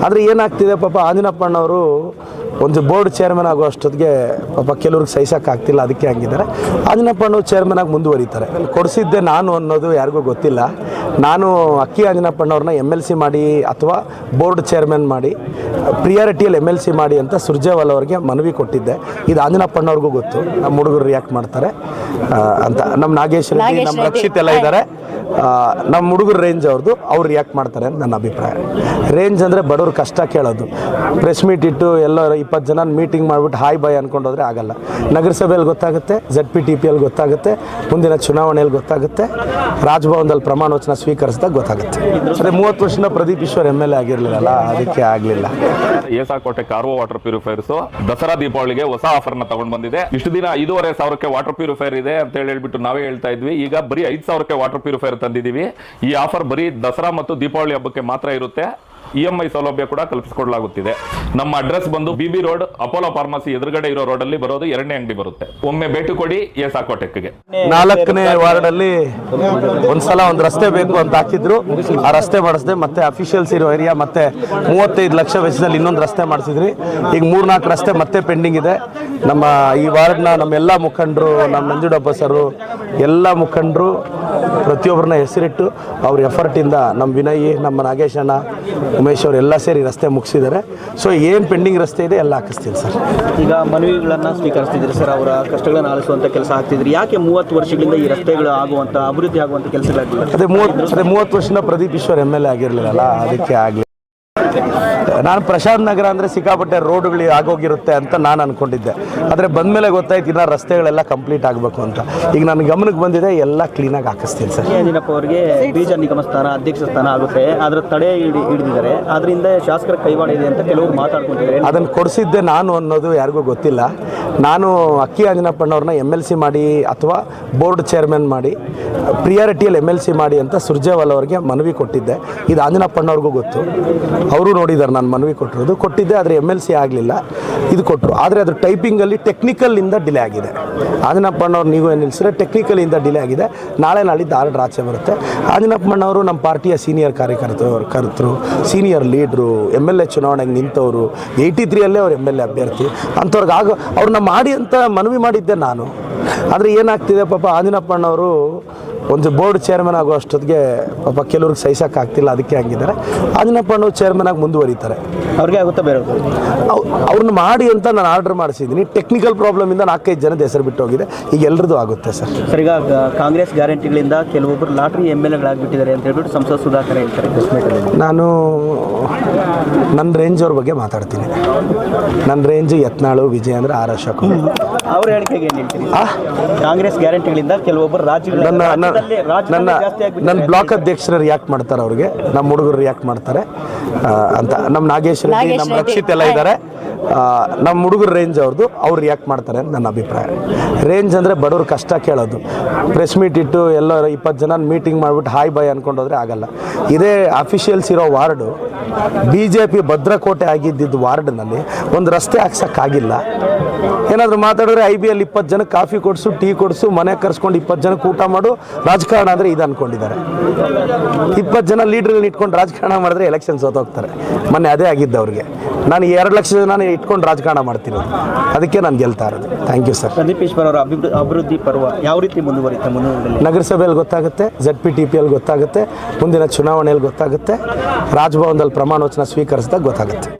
ಆದರೆ ಏನಾಗ್ತಿದೆ ಪಾಪ ಆಂಜನಪ್ಪಣ್ಣವರು ಒಂದು ಬೋರ್ಡ್ ಚೇರ್ಮನ್ ಆಗೋ ಅಷ್ಟೊತ್ತಿಗೆ ಪಾಪ ಕೆಲವ್ರಿಗೆ ಸಹಿಸೋಕ್ಕಾಗ್ತಿಲ್ಲ, ಅದಕ್ಕೆ ಹಂಗಿದ್ದಾರೆ. ಆಂಜನಪ್ಪಣ್ಣವ್ರು ಚೇರ್ಮನ್ ಆಗಿ ಮುಂದುವರಿತಾರೆ. ಕೊಡಿಸಿದ್ದೆ ನಾನು ಅನ್ನೋದು ಯಾರಿಗೂ ಗೊತ್ತಿಲ್ಲ. ನಾನು ಅಕ್ಕಿ ಆಂಜನಪ್ಪಣ್ಣವ್ರನ್ನ MLC ಮಾಡಿ ಅಥವಾ ಬೋರ್ಡ್ ಚೇರ್ಮನ್ ಮಾಡಿ ಪ್ರಿಯಾರಿಟಿಯಲ್ಲಿ MLC ಮಾಡಿ ಅಂತ ಸುರ್ಜೇವಾಲ ಅವ್ರಿಗೆ ಮನವಿ ಕೊಟ್ಟಿದ್ದೆ. ಇದು ಆಂಜನಪ್ಪಣ್ಣವ್ರಿಗೂ ಗೊತ್ತು, ನಮ್ಮ ಹುಡುಗರು ರಿಯಾಕ್ಟ್ ಮಾಡ್ತಾರೆ ಅಂತ. ನಮ್ಮ ನಾಗೇಶ್ ರೆಡ್ಡಿ, ನಮ್ಮ ರಕ್ಷಿತ್ ಎಲ್ಲ ಇದ್ದಾರೆ. ನಮ್ಮ ಹುಡುಗರು ರೇಂಜ್ ಅವ್ರು ರಿಯಾಕ್ಟ್ ಮಾಡ್ತಾರೆ ಅಂತ ನನ್ನ ಅಭಿಪ್ರಾಯ. ರೇಂಜ್ ಅಂದರೆ ಬಡವ್ರ ಕಷ್ಟ ಕೇಳೋದು. ಪ್ರೆಸ್ ಮೀಟ್ ಇಟ್ಟು ಎಲ್ಲರೂ 20 ಜನ ಮೀಟಿಂಗ್ ಮಾಡಿಬಿಟ್ಟು ಹಾಯ್ ಬಾಯ್ ಅಂದ್ಕೊಂಡೋದ್ರೆ ಆಗಲ್ಲ. ನಗರಸಭೆಯಲ್ಲಿ ಗೊತ್ತಾಗುತ್ತೆ, ZPTPಯಲ್ಲಿ ಗೊತ್ತಾಗುತ್ತೆ, ಮುಂದಿನ ಚುನಾವಣೆಯಲ್ಲಿ ಗೊತ್ತಾಗುತ್ತೆ, ರಾಜಭವನದಲ್ಲಿ ಪ್ರಮಾಣ ವಚನ ಸ್ವೀಕರಿಸಿದಾಗ ಗೊತ್ತಾಗುತ್ತೆ. ಅದೇ 30 ವರ್ಷದ ಪ್ರದೀಪ್ ಈಶ್ವರ್ MLA ಆಗಿರಲಿಲ್ಲ, ಅದಕ್ಕೆ ಆಗಲಿಲ್ಲ. ಏಸಾಕೋಟೆ ಕಾರ್ವೋ ವಾಟರ್ ಪ್ಯೂರಿಫೈರ್ಸ್ ದಸರಾ ದೀಪಾವಳಿಗೆ ಹೊಸ ಆಫರ್ನ ತಗೊಂಡು ಬಂದಿದೆ. ಇಷ್ಟು ದಿನ 5,500 ವಾಟರ್ ಪ್ಯೂರಿಫೈರ್ ಇದೆ ಅಂತ ಹೇಳ್ಬಿಟ್ಟು ನಾವೇ ಹೇಳ್ತಾ ಇದ್ವಿ. ಈಗ ಬರೀ 5,000 ವಾಟರ್ ಪ್ಯೂರಿಫೈರ್ ತಂದಿದ್ದೀವಿ. ಈ ಆಫರ್ ಬರೀ ದಸರಾ ಮತ್ತು ದೀಪಾವಳಿ ಹಬ್ಬಕ್ಕೆ ಮಾತ್ರ ಇರುತ್ತೆ. EMI ಸೌಲಭ್ಯ ಕೂಡ ಕಲ್ಪಿಸಿಕೊಡಲಾಗುತ್ತಿದೆ. ನಮ್ಮ ಅಡ್ರೆಸ್ ಬಂದು BB ರೋಡ್, ಅಪೋಲೋ ಫಾರ್ಮಸಿ ಎದುರುಗಡೆ ಇರೋ ರೋಡ್ ಅಲ್ಲಿ ಬರೋದು 2ನೇ ಅಂಗಡಿ ಬರುತ್ತೆ. ಒಮ್ಮೆ ಭೇಟಿ ಕೊಡಿ ಏಸಾಕೋಟೆಕ್ಗೆ. 4ನೇ ವಾರ್ಡಲ್ಲಿ ಒಂದ್ಸಲ ಒಂದು ರಸ್ತೆ ಬೇಕು ಅಂತ ಹಾಕಿದ್ರು, ಆ ರಸ್ತೆ ಮಾಡಿಸಿದೆ. ಮತ್ತೆ ಅಫಿಷಿಯಲ್ಸ್ ಇರೋ ಏರಿಯಾ ಮತ್ತೆ 35 ಲಕ್ಷ ವೆಚ್ಚದಲ್ಲಿ ಇನ್ನೊಂದು ರಸ್ತೆ ಮಾಡಿಸಿದ್ರಿ. ಈಗ 3-4 ರಸ್ತೆ ಮತ್ತೆ ಪೆಂಡಿಂಗ್ ಇದೆ. ನಮ್ಮ ಈ ವಾರ್ಡ್ನ ನಮ್ಮೆಲ್ಲ ಮುಖಂಡರು, ನಮ್ಮ ನಂಜುಡಪ್ಪ ಸರು, ಎಲ್ಲ ಮುಖಂಡರು ಪ್ರತಿಯೊಬ್ಬರನ್ನ ಹೆಸರಿಟ್ಟು ಅವ್ರ ಎಫರ್ಟಿಂದ ನಮ್ಮ ವಿನಯ್, ನಮ್ಮ ನಾಗೇಶ್ ಅಣ್ಣ, ಉಮೇಶ್ ಅವರೆಲ್ಲ ಸೇರಿ ರಸ್ತೆ ಮುಗಿಸಿದ್ದಾರೆ. ಸೊ ಏನು ಪೆಂಡಿಂಗ್ ರಸ್ತೆ ಇದೆ ಎಲ್ಲ ಹಾಕಿಸ್ತೀನಿ ಸರ್. ಈಗ ಮನವಿಗಳನ್ನು ಸ್ವೀಕರಿಸ್ತಿದ್ರಿ ಸರ್, ಅವರ ಕಷ್ಟಗಳನ್ನು ಆಲಿಸುವಂಥ ಕೆಲಸ ಆಗ್ತಿದ್ರಿ. ಯಾಕೆ 30 ವರ್ಷಗಳಿಂದ ಈ ರಸ್ತೆಗಳು ಆಗುವಂಥ ಅಭಿವೃದ್ಧಿ ಆಗುವಂಥ ಕೆಲಸಗಳಾಗಿಲ್ಲ? ಅದೇ 30 ವರ್ಷದ ಪ್ರದೀಪ್ ಈಶ್ವರ್ MLA ಆಗಿರಲಿಲ್ಲ, ಅದಕ್ಕೆ ಆಗಲಿ. ನಾನು ಪ್ರಶಾಂತ್ ನಗರ ಅಂದರೆ ಸಿಕ್ಕಾಪಟ್ಟೆ ರೋಡ್ಗಳು ಆಗೋಗಿರುತ್ತೆ ಅಂತ ನಾನು ಅಂದ್ಕೊಂಡಿದ್ದೆ. ಆದರೆ ಬಂದಮೇಲೆ ಗೊತ್ತಾಯ್ತು ಇನ್ನು ರಸ್ತೆಗಳೆಲ್ಲ ಕಂಪ್ಲೀಟ್ ಆಗಬೇಕು ಅಂತ. ಈಗ ನನ್ನ ಗಮನಕ್ಕೆ ಬಂದಿದೆ, ಎಲ್ಲ ಕ್ಲೀನಾಗಿ ಹಾಕಿಸ್ತೀನಿ ಸರ್. ಆಂಜನಪ್ಪ ಅವರಿಗೆ ಬೀಜ ನಿಗಮ ಸ್ಥಾನ, ಅಧ್ಯಕ್ಷ ಸ್ಥಾನ ಆಗುತ್ತೆ, ಅದರ ತಡೆ ಹಿಡಿದಿದ್ದಾರೆ. ಅದರಿಂದ ಶಾಸಕರ ಕೈವಾಡ ಇದೆ ಅಂತ ಕೆಲವರು ಮಾತಾಡ್ಕೊಂಡಿದ್ದಾರೆ. ಅದನ್ನು ಕೊಡಿಸಿದ್ದೆ ನಾನು ಅನ್ನೋದು ಯಾರಿಗೂ ಗೊತ್ತಿಲ್ಲ. ನಾನು ಅಕ್ಕಿ ಆಂಜನಪ್ಪಣ್ಣವ್ರನ್ನ MLC ಮಾಡಿ ಅಥವಾ ಬೋರ್ಡ್ ಚೇರ್ಮನ್ ಮಾಡಿ ಪ್ರಿಯಾರಿಟಿಯಲ್ಲಿ MLC ಮಾಡಿ ಅಂತ ಸುರ್ಜೇವಾಲ ಅವ್ರಿಗೆ ಮನವಿ ಕೊಟ್ಟಿದ್ದೆ. ಇದು ಆಂಜನಪ್ಪಣ್ಣವ್ರಿಗೂ ಗೊತ್ತು, ಅವರು ನೋಡಿದ್ದಾರೆ ನಾನು ಮನವಿ ಕೊಟ್ಟಿದ್ದೆ. ಆದರೆ MLC ಆಗಲಿಲ್ಲ, ಇದು ಕೊಟ್ಟರು. ಆದರೆ ಅದ್ರ ಟೈಪಿಂಗಲ್ಲಿ ಟೆಕ್ನಿಕಲಿಂದ ಡಿಲೇ ಆಗಿದೆ. ಆಂಜನಪ್ಪಣ್ಣವ್ರು ನೀವು ಏನು ನಿಲ್ಲಿಸಿದ್ರೆ ಟೆಕ್ನಿಕಲಿಂದ ಡಿಲೇ ಆಗಿದೆ. ನಾಳಿದ್ದು ಆರ್ಡರ್ ಆಚೆ ಬರುತ್ತೆ. ಆಂಜನಪ್ಪಣ್ಣವರು ನಮ್ಮ ಪಾರ್ಟಿಯ ಸೀನಿಯರ್ ಕಾರ್ಯಕರ್ತರು, ಸೀನಿಯರ್ ಲೀಡ್ರು, MLA ಚುನಾವಣೆಗೆ ನಿಂತವರು, 83ಯಲ್ಲೇ ಅವ್ರು MLA ಅಭ್ಯರ್ಥಿ. ಅಂಥವ್ರಿಗೆ ಅವ್ರನ್ನ ಮಾಡಿ ಅಂತ ಮನವಿ ಮಾಡಿದ್ದೆ ನಾನು. ಆದರೆ ಏನಾಗ್ತಿದೆ ಪಾಪ ಆಂಜನಪ್ಪಣ್ಣವರು ಒಂದು ಬೋರ್ಡ್ ಚೇರ್ಮನ್ ಆಗೋ ಅಷ್ಟೊತ್ತಿಗೆ ಪಾಪ ಕೆಲವ್ರಿಗೆ ಸಹಿಸೋಕ್ಕಾಗ್ತಿಲ್ಲ, ಅದಕ್ಕೆ ಹಂಗಿದ್ದಾರೆ. ಆಂಜನಪ್ಪಣ್ಣವ್ರು ಚೇರ್ಮನ್ ಆಗಿ ಮುಂದುವರಿತಾರೆ. ಅವ್ರಿಗೆ ಆಗುತ್ತಾ ಬೇರೆ ಅವ್ರನ್ನ ಮಾಡಿ ಅಂತ ನಾನು ಆರ್ಡರ್ ಮಾಡಿಸಿದ್ದೀನಿ. ಟೆಕ್ನಿಕಲ್ ಪ್ರಾಬ್ಲಮಿಂದ 4-5 ಜನದ ಹೆಸರು ಬಿಟ್ಟು ಹೋಗಿದೆ. ಈಗ ಎಲ್ಲರದ್ದು ಆಗುತ್ತೆ ಸರ್. ಸರ್, ಈಗ ಕಾಂಗ್ರೆಸ್ ಗ್ಯಾರಂಟಿಗಳಿಂದ ಕೆಲವೊಬ್ಬರು ಲಾಟ್ರಿ MLAಗಳಾಗ್ಬಿಟ್ಟಿದ್ದಾರೆ ಅಂತ ಹೇಳ್ಬಿಟ್ಟು ಸಂಸದ ಸುಧಾಕರ್ ಹೇಳ್ತಾರೆ. ನಾನು ನನ್ನ ರೇಂಜ್ ಅವ್ರ ಬಗ್ಗೆ ಮಾತಾಡ್ತೀನಿ. ನನ್ನ ರೇಂಜ್ ಯತ್ನಾಳು, ವಿಜಯೇಂದ್ರ, ಆರ್ ಅಶೋಕ್. ಅವ್ರ ಹೇಳಿಕೆಗೆ ಏನು ಹೇಳ್ತೀನಿ? ಕಾಂಗ್ರೆಸ್ ಗ್ಯಾರಂಟಿಗಳಿಂದ ಕೆಲವೊಬ್ಬರು ನನ್ನ ಬ್ಲಾಕ್ ಅಧ್ಯಕ್ಷರು ರಿಯಾಕ್ಟ್ ಮಾಡ್ತಾರೆ, ಅವ್ರಿಗೆ ನಮ್ಮ ಹುಡುಗರು ರಿಯಾಕ್ಟ್ ಮಾಡ್ತಾರೆ ಅಂತ. ನಮ್ಮ ನಾಗೇಶ್ ರೆಡ್ಡಿ, ನಮ್ಮ ರಕ್ಷಿತ್ ಎಲ್ಲ ಇದ್ದಾರೆ. ನಮ್ಮ ಹುಡುಗರು ರೇಂಜ್ ಅವ್ರು ರಿಯಾಕ್ಟ್ ಮಾಡ್ತಾರೆ ಅಂತ ನನ್ನ ಅಭಿಪ್ರಾಯ. ರೇಂಜ್ ಅಂದರೆ ಬಡವ್ರ ಕಷ್ಟ ಕೇಳೋದು. ಪ್ರೆಸ್ ಮೀಟ್ ಇಟ್ಟು ಎಲ್ಲರೂ 20 ಜನ ಮೀಟಿಂಗ್ ಮಾಡಿಬಿಟ್ಟು ಹಾಯ್ ಬಾಯ್ ಅಂದ್ಕೊಂಡೋದ್ರೆ ಆಗಲ್ಲ. ಇದೇ ಅಫಿಷಿಯಲ್ಸ್ ಇರೋ ವಾರ್ಡು, BJP ಭದ್ರಕೋಟೆ ಆಗಿದ್ದಿದ್ದು ವಾರ್ಡ್ನಲ್ಲಿ ಒಂದು ರಸ್ತೆ ಹಾಕ್ಸೋಕ್ಕಾಗಿಲ್ಲ. ಏನಾದರೂ ಮಾತಾಡಿದ್ರೆ IBL 20 ಜನಕ್ಕೆ ಕಾಫಿ ಕೊಡಿಸು, ಟೀ ಕೊಡಿಸು, ಮನೆ ಕರ್ಸ್ಕೊಂಡು 20 ಜನಕ್ಕೆ ಊಟ ಮಾಡು, ರಾಜಕಾರಣ ಅಂದರೆ ಇದು ಅಂದ್ಕೊಂಡಿದ್ದಾರೆ. 20 ಜನ ಲೀಡ್ರ್ಗಳನ್ನ ಇಟ್ಕೊಂಡು ರಾಜಕಾರಣ ಮಾಡಿದ್ರೆ ಎಲೆಕ್ಷನ್ ಸೋತೋಗ್ತಾರೆ. ಮೊನ್ನೆ ಅದೇ ಆಗಿದ್ದು ಅವ್ರಿಗೆ. ನಾನು 2 ಲಕ್ಷ ಜನ ಇಟ್ಕೊಂಡು ರಾಜಕಾರಣ ಮಾಡ್ತೀನಿ, ಅದಕ್ಕೆ ನಾನು ಗೆಲ್ತಾ ಇರೋದು. Thank you sir. Pradeep Eshwar ಅವರ ಅಭಿವೃದ್ಧಿ ಪರ್ವ ಯಾವ ರೀತಿ ಮುಂದುವರಿಯುತ್ತೆ? ನಗರಸಭೆಯಲ್ಲಿ ಗೊತ್ತಾಗುತ್ತೆ, ZPTPಯಲ್ಲಿ ಗೊತ್ತಾಗುತ್ತೆ, ಮುಂದಿನ ಚುನಾವಣೆಯಲ್ಲಿ ಗೊತ್ತಾಗುತ್ತೆ, ರಾಜಭವನದಲ್ಲಿ ಪ್ರಮಾಣ ವಚನ ಸ್ವೀಕರಿಸಿದಾಗ ಗೊತ್ತಾಗುತ್ತೆ.